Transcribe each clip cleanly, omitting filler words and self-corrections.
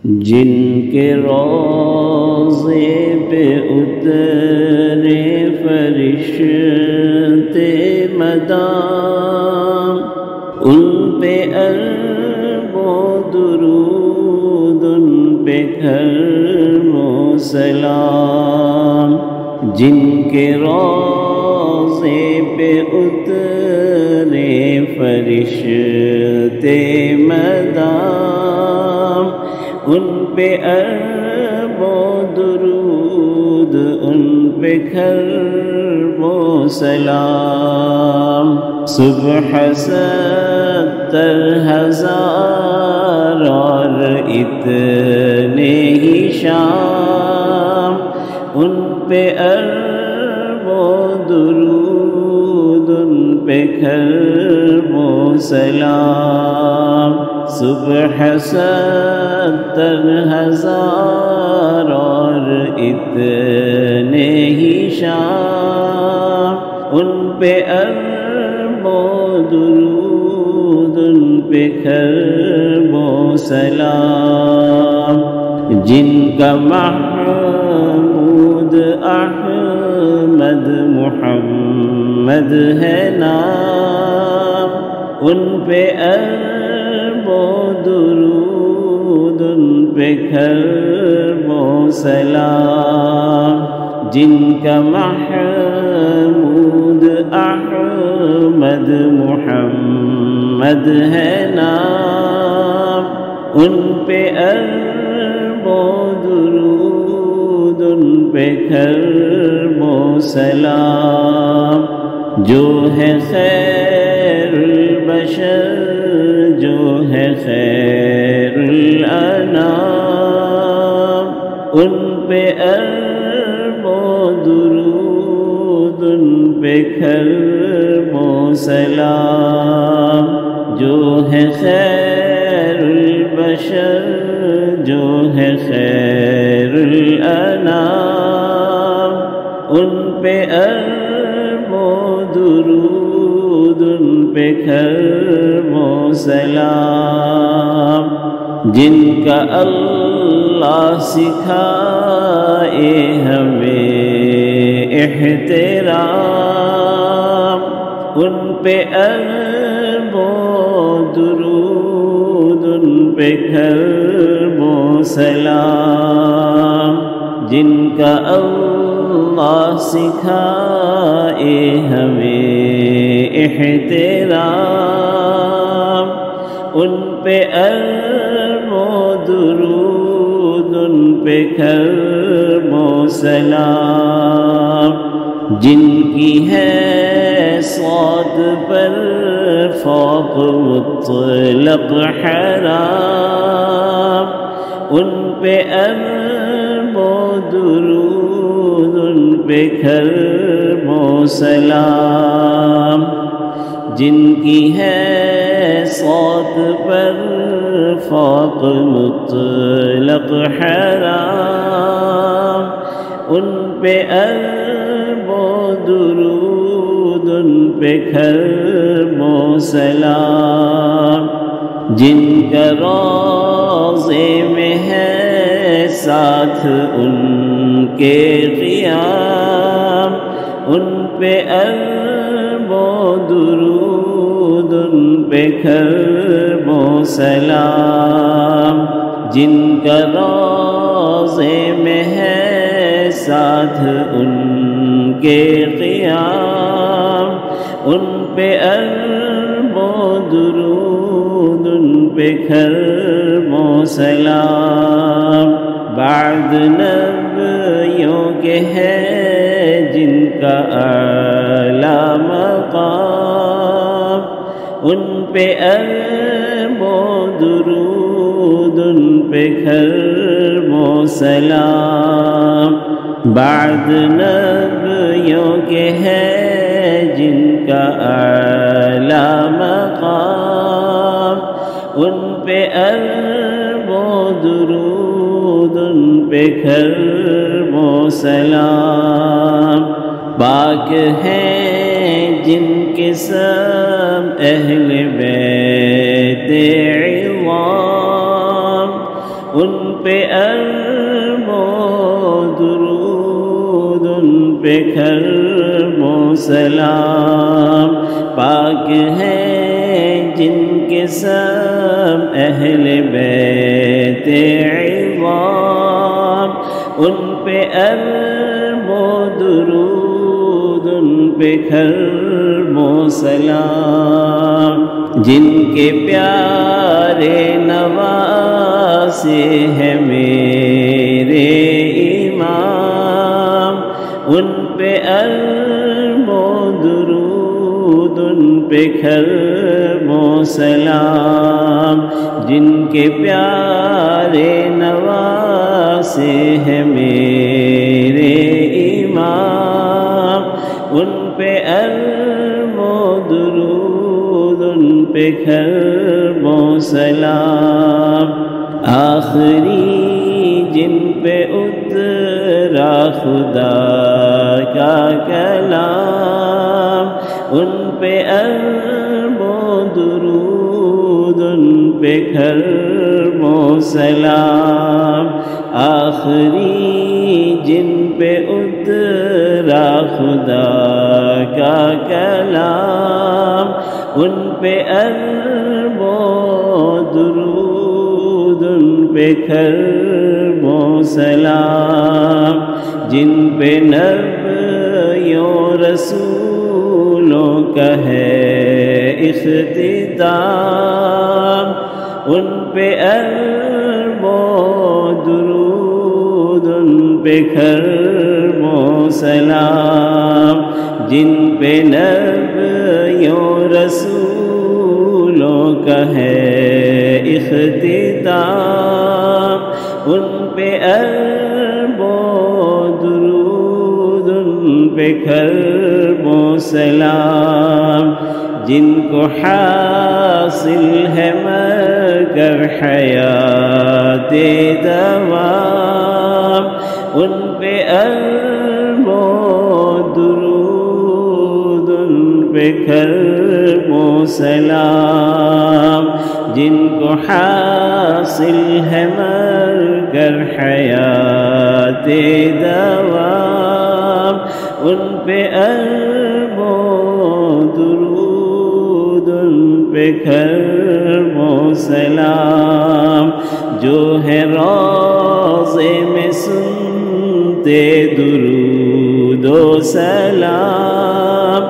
جن کے روضے پہ اترے فرشتے مدام، ان پہ ارب و درود، ان پہ کرم و سلام۔ جن کے روضے پہ اترے فرشتے مدام، ان پہ ارب و درود، ان پہ کرم و سلام۔ صبح 70,000 اور اتنے ہی شام، ان پہ ارب و درود، ان پہ کرم و سلام۔ صبح 70,000 اور اتنے ہی شام، ان پہ ارب و درود، ان پہ کرم و سلام۔ جن کا محمود احمد محمد ہے نام، ان پہ ارب و درود، ان پہ کرم و سلام۔ جن کا محمود احمد محمد ہے نام، ان پہ ارب و درود، ان پہ کرم و سلام۔ جو ہے خیر البشر، جو ہے خیر الانام، ان پہ ارب و درود، ان پہ کرم و سلام۔ جو ہے خیر البشر، جو ہے خیر الانام، ان پہ ارب و درود، ان پہ کرم و سلام۔ جن کا اللہ سکھائے ہمیں احترام، ان پہ ارب و درود، ان پہ کرم و سلام۔ جن کا اللہ سکھائے ہمیں احترام، ان پہ ارب و درود، ان پہ کرم و سلام۔ جن کی ہے صوت پر فوق مطلق حرام، ان پہ ارب و درود، ان پہ کرم و سلام۔ جن کی ہے صوت پر فوق مطلق حرام، ان پہ ارب و درود، ان پہ کرم و سلام۔ جن کا روضے میں ہے ساتھ ان کے قیام، ان پہ ارب و درود، ان پہ کرم و سلام۔ جن کا روضے میں ہے ساتھ ان کے قیام، ان پہ ارب و درود، ان پہ کرم و سلام۔ بعد نبیوں کے ہے جن کا اعلیٰ مقام، ان پہ ارب و درود، ان پہ کرم و سلام۔ بعد نبیوں کے ہے جن کا اعلیٰ مقام، ان پہ ارب و درود، ان پہ کرم و سلام۔ پاک ہیں جن کے سب اہل بیت عظام، ان پہ ارب و درود، ان پہ کرب و سلام۔ پاک ہیں جن کے سب اہل بیت عظام، ان پہ ارب و درود، ان پہ کرب و سلام۔ جن کے پیارے نواسے ہیں میرے امام، ان پہ ارب و درود، ان پہ کرب و سلام۔ جن کے پیارے نواسے ہیں میرے امام، ان پہ ارب و درود، ان پہ کرب و سلام۔ آخری جن پہ اترا خدا کا کلام، ان پہ ارب و درود، ان پہ کرب و سلام۔ آخری جن پہ اترا خدا کا کلام، ان پہ ارب و درود، ان پہ کرب و سلام۔ جن پہ نبیوں رسولوں کا ہے اختتام، ان پہ ارب و درود، ان پہ کرب و سلام۔ جن پہ نبیوں رسولوں کا ہے اختتام، ان پہ ارب و درود، ان پہ کرب و سلام۔ جن کو حاصل ہے مگر حیات دوام، ان پہ ارب و درود، ان پہ کرب و سلام۔ جن کو حاصل ہے مگر حیات دوام، ان پہ ارب و درود، ان پہ کرب و سلام۔ جو ہے روضے میں سنتے درود و سلام،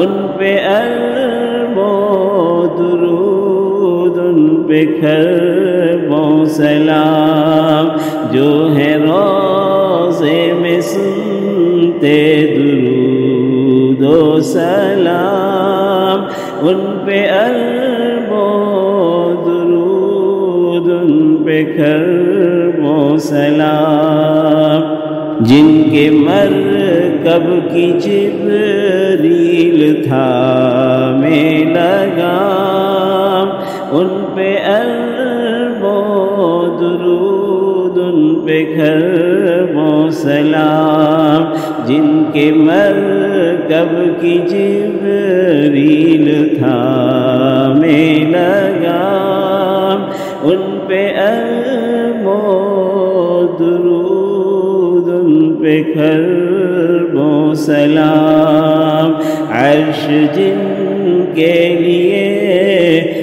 ان پہ ارب و درود، ان پہ کرب و سلام۔ جو ہے روضے میں سنتے درود و سلام، ان پہ ارب و درود، ان پہ کرب و سلام۔ جن کے مرکب کی جبریل تھامے لگام، ان پہ ارب و درود، ان پہ کرب و سلام۔ جن کے مرکب کی جبریل تھامے لگام، ان پہ ارب و درود، ان پہ کرب و سلام۔ عرش جن کے لیے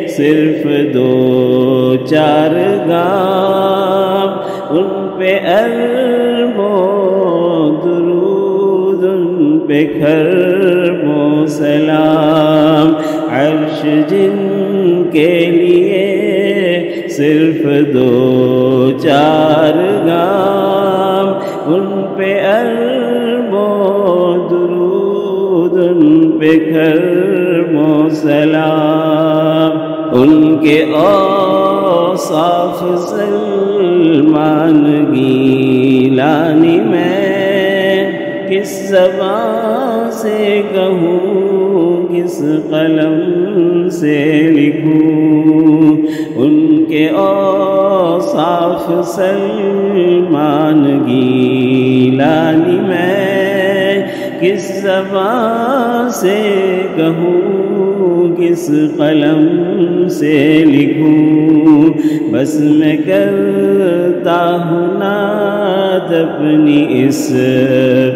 صرف دو چار گام، ان پہ ارب و درود، ان پہ کرب و سلام۔ عرش جن کے لیے صرف دو چار گام، ان پہ ارب و درود، ان پہ کرب و سلام۔ ان کے اوصاف سلمان گیلانی میں کس زبان سے کہوں، کس قلم سے لکھوں۔ ان کے اوصاف سلمان گیلانی میں کس زبان سے کہوں کس قلم سے لکھوں بس میں کرتا ہوں نعت اپنی اس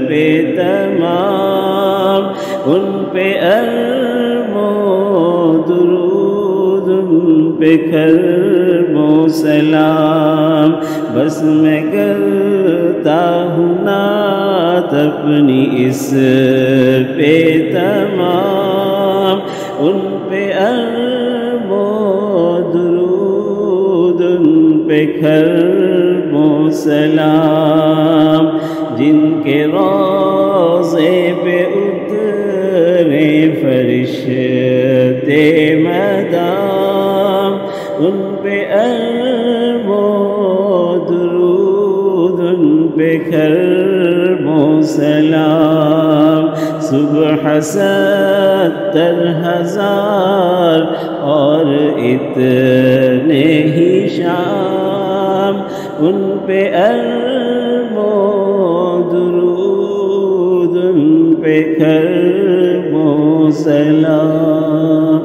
پہ تمام ان پہ ارب و درود ان پہ کرب و سلام بس میں کرتا ہوں نعت اپنی اس پہ تمام ان پہ ارب و درود ان پہ کرب و سلام جن کے روضے پہ اترے فرشتے مدام ان پہ ارب و درود ان پہ کرب و سلام صبح 70,000 اور اتنے ہی شام ان پہ ارب و درود ان پہ کرب و سلام